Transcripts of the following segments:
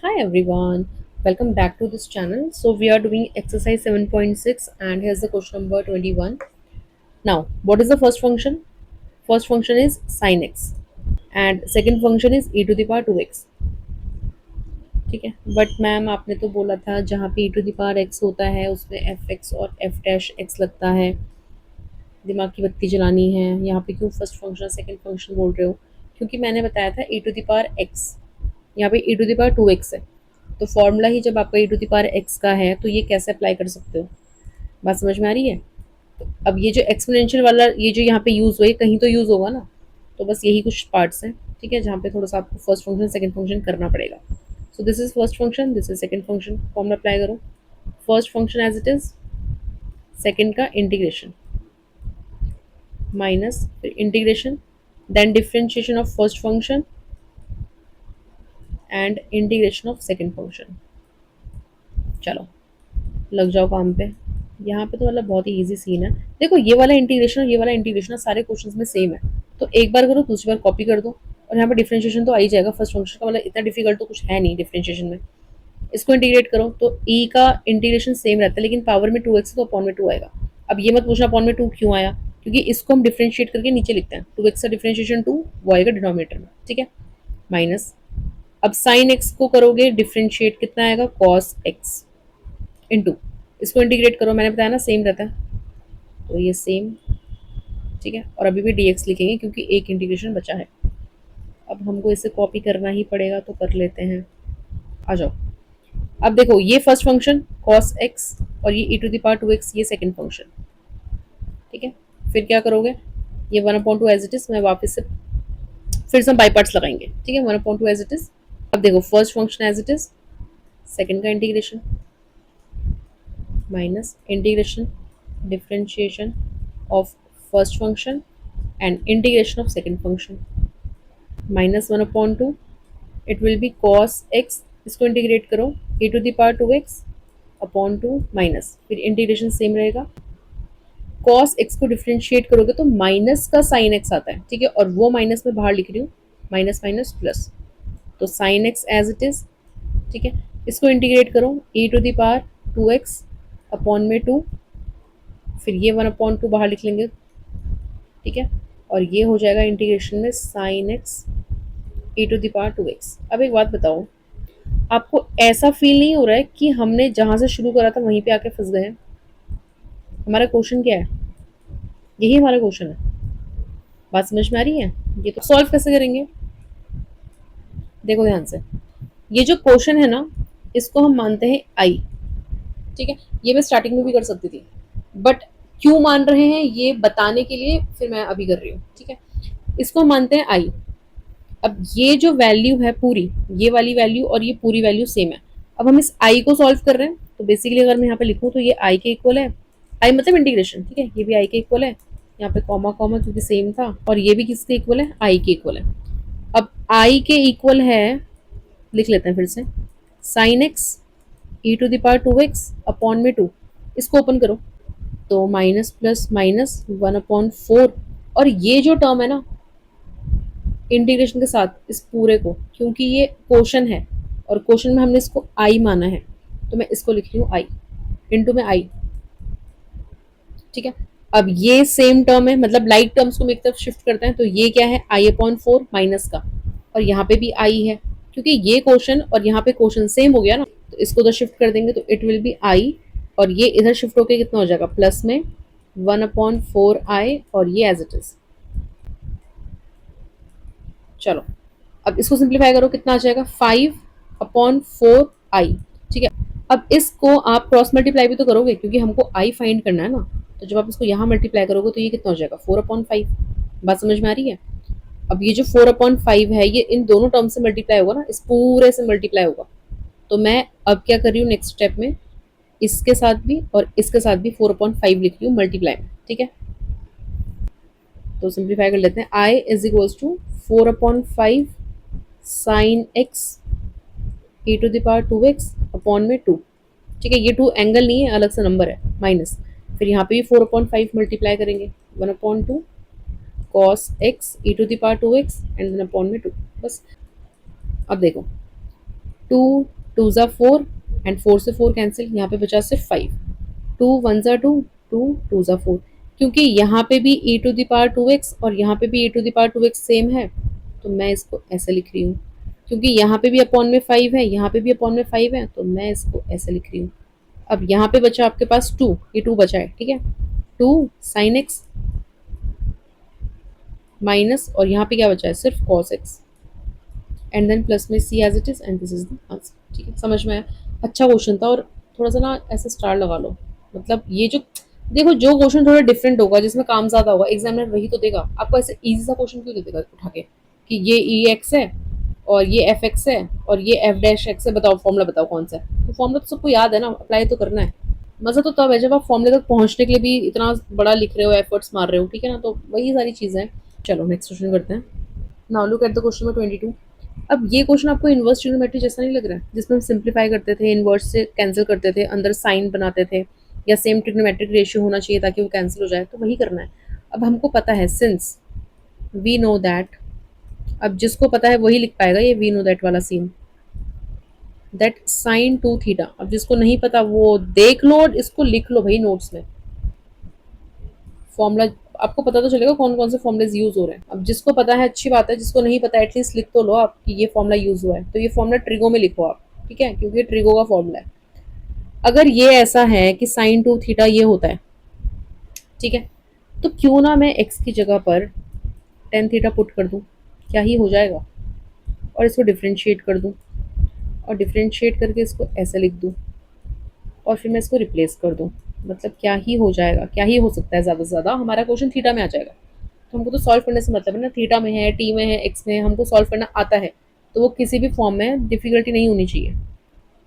Hi everyone, welcome back to this channel. So we are doing exercise 7.6 and here's the question number 21. Now, what is the first function? First function is sin x and second function is e to the power 2x. ठीक है, but ma'am आपने तो बोला था जहाँ पे e to the power x होता है उसमें एफ एक्स और एफ डैश एक्स लगता है, दिमाग की बत्ती जलानी है। यहाँ पे क्यों फर्स्ट फंक्शन सेकंड फंक्शन बोल रहे हो? क्योंकि मैंने बताया था e to the power x, यहाँ पे e to the power 2x है। तो फॉर्मूला ही जब आपका e to the power x का है तो ये कैसे अप्लाई कर सकते हो? बात समझ में आ रही है? अब ये जो एक्सपोनेंशियल वाला ये जो यहाँ पे यूज़ हुआ है कहीं तो यूज़ होगा ना, तो बस यही कुछ पार्ट्स हैं, ठीक है, जहाँ पे थोड़ा सा आपको फर्स्ट फंक्शन सेकंड फंक्शन करना पड़ेगा। So this is first function, this is second function, formula apply करो। First function as it is, second का इंटीग्रेशन माइनस फिर integration, then differentiation of first function and integration of second function. चलो लग जाओ काम पे। यहाँ पे तो मतलब बहुत ही ईजी सीन है। देखो ये वाला इंटीग्रेशन और ये वाला इंटीग्रेशन सारे क्वेश्चंस में सेम है, तो एक बार करो दूसरी बार कॉपी कर दो और यहाँ पे डिफरेंशिएशन तो आ ही जाएगा फर्स्ट फंक्शन का, मतलब इतना डिफिकल्ट तो कुछ है नहीं डिफरेंशिएशन में। इसको इंटीग्रेट करो तो ई का इंटीग्रेशन सेम रहता है लेकिन पावर में 2x तो अपॉन में 2 आएगा। अब ये मत पूछना अपॉन में 2 क्यों आया, क्योंकि इसको हम डिफरेंशिएट करके नीचे लिखते हैं, 2x का डिफरेंशिएशन 2 वो आएगा डिनोमिनेटर में, ठीक है, माइनस। अब साइन एक्स को करोगे डिफरेंशिएट, कितना आएगा कॉस एक्स इंटू, इसको इंटीग्रेट करो, मैंने बताया ना सेम रहता है, तो ये सेम, ठीक है, और अभी भी dx लिखेंगे क्योंकि एक इंटीग्रेशन बचा है। अब हमको इसे कॉपी करना ही पड़ेगा तो कर लेते हैं, आ जाओ। अब देखो ये फर्स्ट फंक्शन cos x और ये e to the power 2x ये सेकंड फंक्शन, ठीक है। फिर क्या करोगे, ये 1/2 एज इट इज, मैं वापस से फिर से हम बाई पार्ट्स लगाएंगे, ठीक है, 1/2 एज इट इज। अब देखो first function as it is, second का integration minus integration differentiation of first function and integration of second function minus 1/2, it will be cos x, इसको इंटीग्रेट करो e to the power 2x upon 2 minus फिर integration same रहेगा। cos x को differentiate करोगे तो minus का sin x आता है, ठीक है, और वो माइनस में बाहर लिख रही हूँ, माइनस माइनस प्लस, तो sin x as it is, ठीक है। इसको इंटीग्रेट करो e to the power 2x upon में 2, फिर ये 1/2 बाहर लिख लेंगे, ठीक है, और ये हो जाएगा इंटीग्रेशन में sine x e to the power 2x। अब एक बात बताओ, आपको ऐसा फील नहीं हो रहा है कि हमने जहां से शुरू करा था वहीं पे आके फंस गए हैं? हमारा क्वेश्चन क्या है? यही हमारा क्वेश्चन है। बात समझ में आ रही है? ये तो सॉल्व कैसे करेंगे, देखो ध्यान से। ये जो क्वेश्चन है ना, इसको हम मानते हैं आई, ठीक है, ये मैं स्टार्टिंग में भी कर सकती थी, बट क्यों मान रहे हैं ये बताने के लिए फिर मैं अभी कर रही हूँ, ठीक है। इसको हम मानते हैं आई। अब ये जो वैल्यू है पूरी, ये वाली वैल्यू और ये पूरी वैल्यू सेम है। अब हम इस आई को सॉल्व कर रहे हैं, तो बेसिकली अगर मैं यहाँ पे लिखूँ तो ये आई के इक्वल है, आई मतलब इंटीग्रेशन, ठीक है, ये भी आई के इक्वल है, यहाँ पे कॉमा कॉमा क्योंकि सेम था, और ये भी किसके इक्वल है, आई के इक्वल है। अब आई के इक्वल है, लिख लेते हैं फिर से, sine x e to the power 2x upon में 2, इसको ओपन करो तो माइनस प्लस माइनस 1/4, और ये जो टर्म है ना इंटीग्रेशन के साथ इस पूरे को, क्योंकि ये क्वेश्चन है और क्वेश्चन में हमने इसको आई माना है, तो मैं इसको लिख रही हूँ आई इंटू में आई, ठीक है। अब ये सेम टर्म है, मतलब लाइक टर्म्स को हम एक तरफ शिफ्ट करते हैं, तो ये क्या है i/4 माइनस का, और यहाँ पे भी आई है क्योंकि ये क्वेश्चन और यहाँ पे क्वेश्चन सेम हो गया ना, तो इसको उधर शिफ्ट कर देंगे तो इट विल बी आई, और ये इधर शिफ्ट होके कितना हो जाएगा प्लस में 1/4 i, और ये एज इट इज। चलो अब इसको सिंप्लीफाई करो, कितना आ जाएगा 5/4 i, ठीक है। अब इसको आप क्रॉस मल्टीप्लाई भी तो करोगे क्योंकि हमको आई फाइंड करना है ना, तो जब आप इसको यहाँ मल्टीप्लाई करोगे तो ये कितना हो जाएगा 4/5। बात समझ में आ रही है? अब ये जो 4/5 है ये इन दोनों टर्म से मल्टीप्लाई होगा ना, इस पूरे से मल्टीप्लाई होगा, तो मैं अब क्या कर रही हूँ नेक्स्ट स्टेप में, इसके साथ भी और इसके साथ भी 4/5 लिख रही हूँ मल्टीप्लाई में, ठीक है। तो सिंप्लीफाई कर लेते हैं, I is equals to 4/5 sine x e to the power 2x upon में 2, ठीक है, ये 2 एंगल नहीं है, अलग से नंबर है माइनस, फिर यहाँ पे भी 4/5 मल्टीप्लाई करेंगे 1/2 cos x e to the power 2x and then upon में 2, बस। अब देखो टू टू ज़ा फोर एंड फोर से फोर कैंसिल, यहाँ पे बचा सिर्फ फाइव। टू वन ज़ा टू, टू टू ज़ा फोर। क्योंकि यहाँ पे भी e to the power to x और यहाँ पे भी e to the power to एक्स सेम है, तो मैं इसको ऐसे लिख रही हूँ। क्योंकि यहाँ पे भी अपॉन में फाइव है, यहाँ पे भी अपॉन में फाइव है, तो मैं इसको ऐसे लिख रही हूँ। अब यहाँ पे बचा आपके पास टू, ये टू बचा है, ठीक है। टू साइन एक्स माइनस, और यहाँ पे क्या बचा है, सिर्फ cos x, and then plus में C as it is, and this is the answer. ठीक है, समझ में आया। अच्छा क्वेश्चन था, और थोड़ा सा ना ऐसे स्टार लगा लो। मतलब ये जो, देखो जो क्वेश्चन थोड़ा डिफरेंट होगा, जिसमें काम ज्यादा होगा, एग्जामिनर वही तो देगा आपको। ऐसे इजी सा क्वेश्चन क्यों दे देगा उठा के कि ये ई एक्स है और ये एफ एक्स है और ये एफ डैश एक्स है, बताओ फॉर्मूला बताओ कौन सा है। तो फॉर्मूला तो सबको याद है ना, अप्लाई तो करना है। मजा तो तब है जब आप फॉर्मूले तक पहुंचने के लिए भी इतना बड़ा लिख रहे हो, एफर्ट्स मार रहे हो, ठीक है ना। तो वही सारी चीजें हैं। चलो नेक्स्ट क्वेश्चन करते हैं। Now look at the question number 22। अब ये क्वेश्चन आपको इनवर्स ट्रिग्नोमेट्री जैसा नहीं लग रहा है, जिसमें हम सिंप्लीफाई करते थे, इनवर्स से कैंसिल करते थे, अंदर साइन बनाते थे, या सेम ट्रिग्नोमेट्रिक रेशियो होना चाहिए ताकि वो कैंसिल हो जाए, तो वही करना है। अब हमको पता है, सिंस वी नो दैट, अब जिसको पता है वही लिख पाएगा ये वी नो दैट वाला sine, that sine two theta. अब जिसको नहीं पता वो देख लो और इसको लिख लो भाई नोट्स में। फॉर्मूला आपको पता तो चलेगा कौन कौन से फॉर्मुलेज यूज हो रहे हैं। अब जिसको पता है अच्छी बात है, जिसको नहीं पता एटलीस्ट लिख तो लो आप कि ये फॉर्मूला यूज हुआ है। तो ये फॉर्मूला ट्रिगो में लिखो आप, ठीक है, क्योंकि ये ट्रिगो का फॉर्मूला है। अगर ये ऐसा है कि साइन टू थीटा ये होता है, ठीक है, तो क्यों ना मैं एक्स की जगह पर टेन थीटा पुट कर दूं, क्या ही हो जाएगा। और इसको डिफ्रेंशिएट कर दूं, और डिफ्रेंशिएट करके इसको ऐसे लिख दूं, और फिर मैं इसको रिप्लेस कर दूं। मतलब क्या ही हो जाएगा, क्या ही हो सकता है, ज़्यादा से ज़्यादा हमारा क्वेश्चन थीटा में आ जाएगा। तो हमको तो सॉल्व करने से मतलब है ना, थीटा में है, टी में है, एक्स में है, हमको सॉल्व करना आता है। तो वो किसी भी फॉर्म में डिफिकल्टी नहीं होनी चाहिए।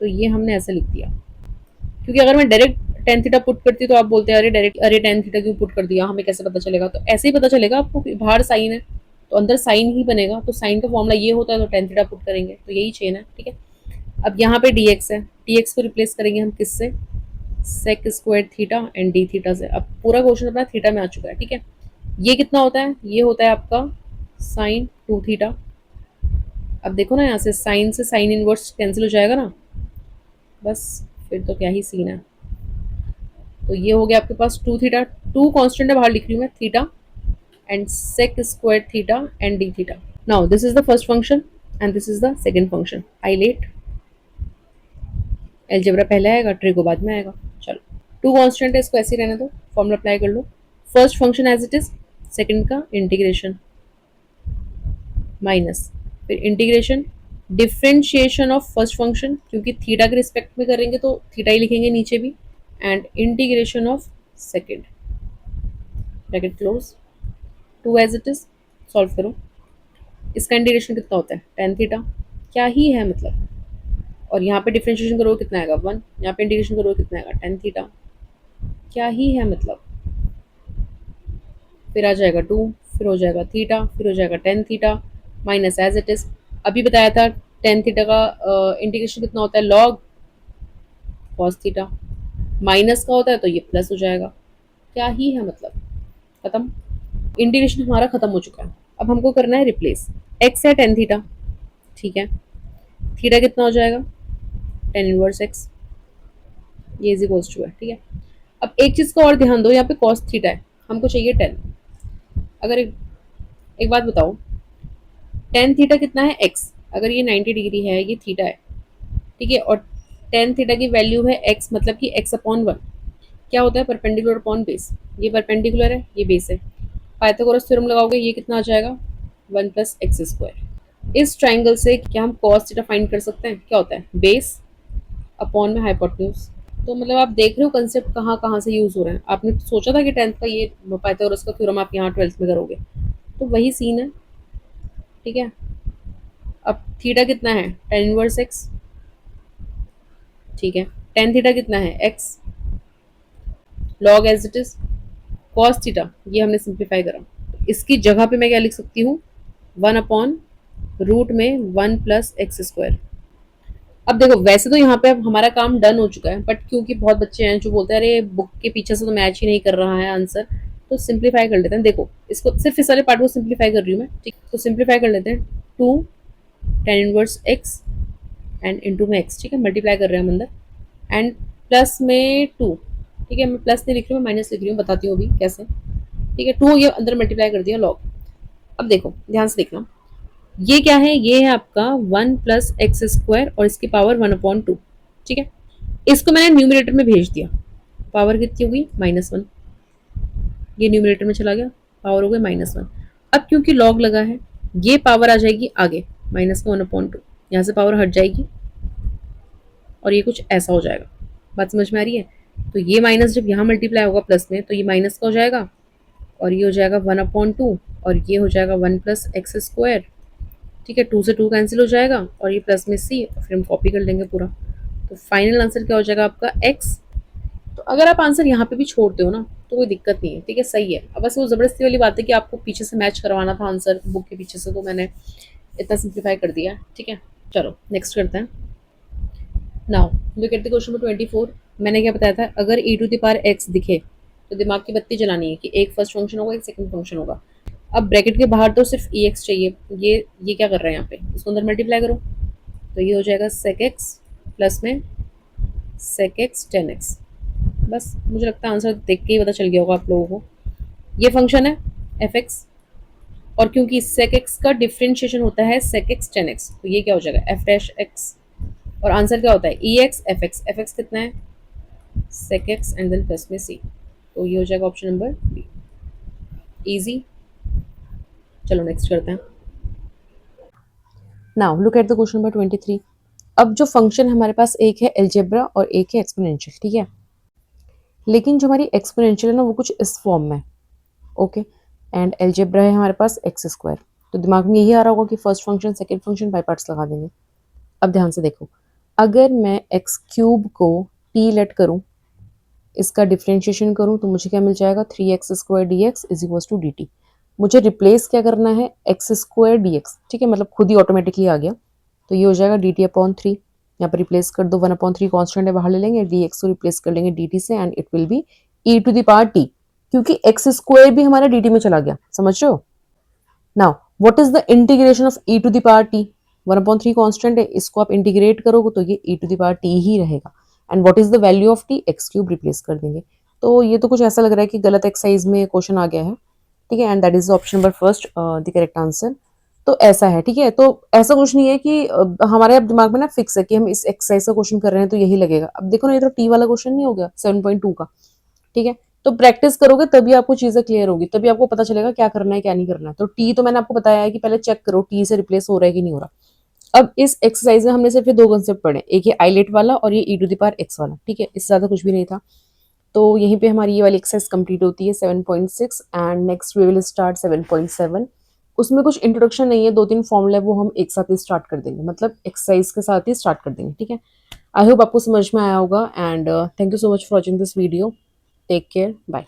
तो ये हमने ऐसे लिख दिया। क्योंकि अगर मैं डायरेक्ट टेन थीटा पुट करती तो आप बोलते हैं अरे डायरेक्ट, अरे टेन थीटा क्यों पुट कर दिया, हमें कैसे पता चलेगा। तो ऐसे ही पता चलेगा आपको कि बाहर साइन है तो अंदर साइन ही बनेगा। तो साइन का फॉर्मूला ये होता है, तो टेन थीटा पुट करेंगे, तो यही चेन है, ठीक है। अब यहाँ पे डी एक्स है, डी एक्स को रिप्लेस करेंगे हम किससे, sec square theta and D theta से। अब पूरा क्वेश्चन अपना थीटा में आ चुका है, ठीक है। ये कितना होता है, ये होता है आपका साइन टू थीटा। अब देखो ना, यहाँ से साइन इनवर्स कैंसिल हो जाएगा ना, बस फिर तो क्या ही सीन है। तो ये हो गया आपके पास टू थीटा, टू कॉन्स्टेंट है बाहर लिख रही हूँ मैं, theta and sec square theta and D theta. Now this is the first function and this is the second function. Highlight, algebra पहले आएगा, ट्रिगो बाद में आएगा। चलो टू कॉन्स्टेंट है, इसको ऐसे ही रहने दो, फॉर्मूला अप्लाई कर लो। First function as it is, second का इंटीग्रेशन माइनस, फिर integration differentiation of first function, क्योंकि थीटा के रिस्पेक्ट में करेंगे तो थीटा ही लिखेंगे नीचे भी, and integration of second, bracket close, two as it is, solve करो। इसका इंटीग्रेशन कितना होता है, टेन थीटा, क्या ही है मतलब। और यहाँ पे डिफ्रेंशिएशन करोगे कितना आएगा, वन। यहाँ पे इंटीग्रेशन करोगे कितना आएगा, टेन थीटा, क्या ही है मतलब। फिर आ जाएगा टू, फिर हो जाएगा थीटा, फिर हो जाएगा tan theta minus as it is. अभी बताया था टेन थीटा का इंटीग्रेशन कितना होता है, लॉग कॉस थीटा, माइनस का होता है तो ये प्लस हो जाएगा। क्या ही है मतलब, खत्म। इंटीग्रेशन हमारा खत्म हो चुका है। अब हमको करना है रिप्लेस। एक्स है टेन थीटा, ठीक है, थीटा कितना हो जाएगा, टेन इनवर्स एक्स, ये इज इक्वल्स टू है, ठीक है। अब एक चीज का और ध्यान दो, यहाँ पे कॉस थीटा है, हमको चाहिए टेन। अगर एक बात बताओ, टेन थीटा कितना है, एक्स। अगर ये 90 डिग्री है, ये थीटा है, ठीक है, और टेन थीटा की वैल्यू है एक्स, मतलब कि एक्स अपॉन वन। क्या होता है, परपेंडिकुलर अपॉन बेस। ये परपेंडिकुलर है, ये बेस है। पाइथागोरस थ्योरम लगाओगे, ये कितना आ जाएगा, वन प्लस एक्स स्क्वायर। इस ट्राइंगल से क्या हम कॉस थीटा फाइंड कर सकते हैं, क्या होता है, बेस अपॉन में हाइपोटेन्यूज। तो मतलब आप देख रहे हो कंसेप्ट कहाँ कहाँ से यूज हो रहे हैं। आपने सोचा था कि टेंथ का ये पाइथागोरस का थ्योरम आप यहाँ ट्वेल्थ में करोगे, तो वही सीन है, ठीक है। अब थीटा कितना है, टेन इनवर्स एक्स, ठीक है। टेन थीटा कितना है, x, log as it is, cos theta ये हमने सिंप्लीफाई करा। इसकी जगह पे मैं क्या लिख सकती हूँ, वन अपॉन रूट में वन प्लस एक्स स्क्वायर। अब देखो वैसे तो यहाँ पे अब हमारा काम डन हो चुका है, बट क्योंकि बहुत बच्चे हैं जो बोलते हैं अरे बुक के पीछे से तो मैच ही नहीं कर रहा है आंसर, तो सिंप्लीफाई कर लेते हैं। देखो इसको सिर्फ इस वाले पार्ट को सिंप्लीफाई कर रही हूँ मैं, ठीक। तो सिंप्लीफाई कर लेते हैं, two tan inverse x and into में एक्स, ठीक है, मल्टीप्लाई कर रहे हैं हम अंदर, एंड प्लस में 2, ठीक है, मैं प्लस नहीं लिख रही हूँ, मैं माइनस लिख रही हूँ, बताती हूँ अभी कैसे, ठीक है, 2 ये अंदर मल्टीप्लाई कर दिया लॉग। अब देखो ध्यान से देखना, ये क्या है, ये है आपका 1 + x² और इसकी पावर 1/2, ठीक है, इसको मैंने न्यूमरेटर में भेज दिया, पावर कितनी हो गई -1, ये न्यूमरेटर में चला गया, पावर हो गई -1। अब क्योंकि लॉग लगा है, ये पावर आ जाएगी आगे, -1/2, यहाँ से पावर हट जाएगी और ये कुछ ऐसा हो जाएगा, बात समझ में आ रही है। तो ये माइनस जब यहाँ मल्टीप्लाई होगा प्लस में, तो ये माइनस का हो जाएगा और ये हो जाएगा 1/2 और ये हो जाएगा 1 + x², ठीक है, 2 से 2 कैंसिल हो जाएगा और ये प्लस में c, और फिर हम कॉपी कर लेंगे पूरा। तो फाइनल आंसर क्या हो जाएगा आपका x। तो अगर आप आंसर यहाँ पे भी छोड़ते हो ना तो कोई दिक्कत नहीं है, ठीक है, सही है। अब बस वो ज़बरदस्ती वाली बात है कि आपको पीछे से मैच करवाना था आंसर बुक के पीछे से, तो मैंने इतना सिंप्लीफाई कर दिया, ठीक है। चलो नेक्स्ट करते हैं। Now look at the question number 24। मैंने क्या बताया था, अगर e⁻x दिखे तो दिमाग की बत्ती जलानी है कि एक फर्स्ट फंक्शन होगा एक सेकंड फंक्शन होगा। अब ब्रैकेट के बाहर तो सिर्फ ex चाहिए, ये क्या कर रहे हैं यहाँ पे, इसको अंदर मल्टीप्लाई करो, तो ये हो जाएगा sec x प्लस में sec x tan x। बस मुझे लगता है आंसर देख के ही पता चल गया होगा आप लोगों को। ये फंक्शन है एफ एक्स, और क्योंकि sec x का डिफरेंशिएशन होता है sec x tan x, तो ये क्या हो जाएगा f डैश x, और आंसर क्या होता है ई एक्स एफ एक्स कितना है sec x and then plus में c, तो ये हो जाएगा ऑप्शन नंबर बी, इजी। चलो नेक्स्ट करते हैं। Now look at the question number 23। अब जो फंक्शन हमारे पास एक है एल्जेब्रा और एक है एक्सपोनेंशियल, ठीक है, लेकिन जो हमारी एक्सपोनेंशियल है ना वो कुछ इस फॉर्म में, ओके, एंड एल्जेब्रा है हमारे पास x²। तो दिमाग में यही आ रहा होगा कि first function second function by parts लगा देंगे। अब ध्यान से देखो, अगर मैं x³ को t लेट करूं, इसका डिफरेंशिएशन करूं, तो मुझे क्या मिल जाएगा 3x² dx is equal to dt। मुझे रिप्लेस क्या करना है x² dx, ठीक है, मतलब खुद ही ऑटोमेटिकली आ गया, तो ये हो जाएगा dt/3। यहाँ पर रिप्लेस कर दो, 1/3 कॉन्स्टेंट है बाहर ले लेंगे, dx को रिप्लेस कर लेंगे dt से, and it will be e⁻t, क्योंकि x² भी हमारा dt में चला गया, समझ रहे हो। Now what is the integration of e⁻t, 1/3 constant है, इसको आप इंटीग्रेट करोगे तो ये e⁻t ही रहेगा, and what is the value of t, x³ replace कर देंगे। तो ये तो कुछ ऐसा लग रहा है कि गलत एक्सरसाइज में क्वेश्चन आ गया है, ठीक है, and that is option number first the correct answer. तो ऐसा है, ठीक है, तो ऐसा कुछ नहीं है कि हमारे अब दिमाग में ना फिक्स है कि हम इस एक्सरसाइज का क्वेश्चन कर रहे हैं तो यही लगेगा। अब देखो ना, ये तो टी वाला क्वेश्चन नहीं हो गया 7.2 का, ठीक है, तो प्रैक्टिस करोगे तभी आपको चीजें क्लियर होगी, तभी आपको पता चलेगा क्या करना है क्या नहीं करना है। तो टी तो मैंने आपको बताया है कि पहले चेक करो टी से रिप्लेस हो रहा है कि नहीं हो रहा। अब इस एक्सरसाइज में हमने सिर्फ ये दो कंसेप्ट पढ़े, एक ये आईलेट वाला और ये e⁻x वाला, ठीक है, इससे ज्यादा कुछ भी नहीं था। तो यहीं पे हमारी ये वाली एक्सरसाइज कंप्लीट होती है 7.6, and next we will start 7.7। उसमें कुछ इंट्रोडक्शन नहीं है, 2-3 फॉर्मूले वो हम एक साथ ही स्टार्ट कर देंगे, मतलब एक्सरसाइज के साथ ही स्टार्ट कर देंगे, ठीक है। आई होप आपको समझ में आया होगा, and thank you so much for watching this video. Take care, bye.